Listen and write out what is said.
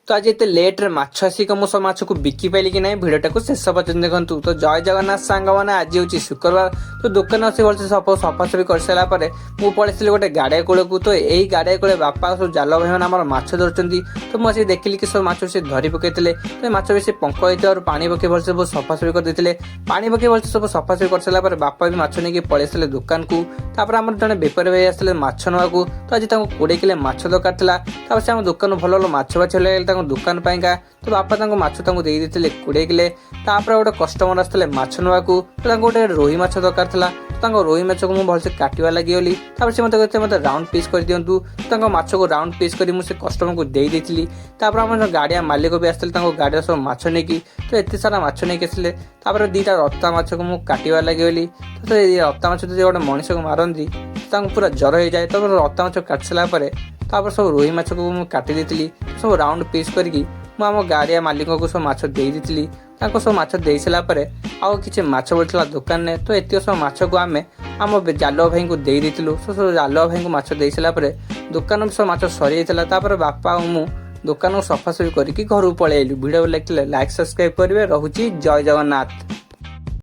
তো আজ এতে লেଟ୍ରେ ମାଛ ଆସିକି ମୁଁ ସବୁ ମାଛକୁ ବିକି ପାଇଲି କି ନାହିଁ ଭିଡ଼ିଓଟାକୁ ଶେଷ ପର୍ଯ୍ୟନ୍ତ ଦେଖନ୍ତୁ। ତ ଜୟ ଜଗନ୍ନାଥ ସାଙ୍ଗମାନେ, ଆଜି ହେଉଛି ଶୁକ୍ରବାର। ତ ଦୋକାନ ଆସି ଭଲସେ ସଫାସଫି କରିସାରିଲା ପରେ ମୁଁ ପଳେଇଥିଲି ଗୋଟେ ଗାଡ଼ିଆ କୂଳକୁ। ତ ଏଇ ଗାଡ଼ିଆ କୂଳେ ବାପା ସବୁ ଜାଲ ଭାଇମାନେ ଆମର ମାଛ ଧରୁଛନ୍ତି। ତ ମୁଁ ଆସିକି ଦେଖିଲି କି ସବୁ ମାଛ ସେ ଧରି ପକାଇଥିଲେ। ତ ଏ ମାଛ ବେଶୀ ପଙ୍କ ହେଇଥିବାରୁ ପାଣି ପକାଇ ଭଲସେ ସବୁ ସଫାସଫି କରିଦେଇଥିଲେ। ପାଣି ପକାଇ ଭଲସେ ସବୁ ସଫାସଫି କରିସାରିଲା ପରେ ବାପା ବି ମାଛ ନେଇକି ପଳେଇ ଆସିଲେ ଦୋକାନକୁ। ତାପରେ ଆମର ଜଣେ ବେପାରୀ ଭାଇ ଆସିଥିଲେ ମାଛ ନେବାକୁ। ତ ଆଜି ତାଙ୍କୁ 20 କିଲୋ ମାଛ ଦରକାର ଥିଲା। ତାପରେ ସେ ଆମ ଦୋକାନରୁ ଭଲ ଭଲ ମାଛ ବାଛ ଲାଗିଲେ ତାଙ୍କ ଦୋକାନ ପାଇଁକା। ତ ବାପା ତାଙ୍କୁ ମାଛ ତାଙ୍କୁ ଦେଇ ଦେଇଥିଲେ 20 କିଲୋ। ତାପରେ ଗୋଟେ କଷ୍ଟମର ଆସିଥିଲେ ମାଛ ନେବାକୁ। ତ ତାଙ୍କୁ ଗୋଟେ ରୋହି ମାଛ ଦରକାର ଥିଲା। ତାଙ୍କ ରୋହି ମାଛକୁ ମୁଁ ଭଲସେ କାଟିବା ଲାଗିଗଲି। ତାପରେ ସେ ମୋତେ କହିଥିଲେ ମୋତେ ରାଉଣ୍ଡ ପିସ୍ କରିଦିଅନ୍ତୁ। ତାଙ୍କ ମାଛକୁ ରାଉଣ୍ଡ ପିସ୍ କରି ମୁଁ ସେ କଷ୍ଟମରକୁ ଦେଇ ଦେଇଥିଲି। ତାପରେ ଆମର ଗାଡ଼ିଆ ମାଲିକ ବି ଆସିଥିଲେ ତାଙ୍କ ଗାଡ଼ିର ସବୁ ମାଛ ନେଇକି। ତ ଏତେ ସାରା ମାଛ ନେଇକି ଆସିଲେ। ତାପରେ ଦୁଇଟା ରତା ମାଛକୁ ମୁଁ କାଟିବା ଲାଗିଗଲି। ତ ଏଇ ରତା ମାଛ ଯଦି ଗୋଟେ ମଣିଷକୁ ମାରନ୍ତି ତାଙ୍କୁ ପୁରା ଜ୍ୱର ହେଇଯାଏ। ତାପରେ ରତା ମାଛ କାଟି ସାରିଲା ପରେ ତାପରେ ସବୁ ରୋହି ମାଛକୁ ମୁଁ କାଟି ଦେଇଥିଲି। ସବୁ ରାଉଣ୍ଡ ପିସ୍ କରିକି ମୁଁ ଆମ ଗାଡ଼ିଆ ମାଲିକଙ୍କୁ ସବୁ ମାଛ ଦେଇ ଦେଇଥିଲି। ତାଙ୍କୁ ସବୁ ମାଛ ଦେଇ ସାରିଲା ପରେ ଆଉ କିଛି ମାଛ ବଳିଥିଲା ଦୋକାନରେ। ତ ଏତିକ ସବୁ ମାଛକୁ ଆମେ ଆମ ଜାଲୁଆ ଭାଇଙ୍କୁ ଦେଇ ଦେଇଥିଲୁ। ସବୁ ଜାଲୁଆ ଭାଇଙ୍କୁ ମାଛ ଦେଇ ସାରିଲା ପରେ ଦୋକାନରୁ ସବୁ ମାଛ ସରିଯାଇଥିଲା। ତାପରେ ବାପା ଆଉ ମୁଁ ଦୋକାନକୁ ସଫାସଫି କରିକି ଘରକୁ ପଳେଇ ଆଇଲୁ। ଭିଡ଼ିଓ ଭଲ ଲାଗିଥିଲେ ଲାଇକ୍ ସବସ୍କ୍ରାଇବ୍ କରିବେ। ରହୁଛି ଜୟ ଜଗନ୍ନାଥ।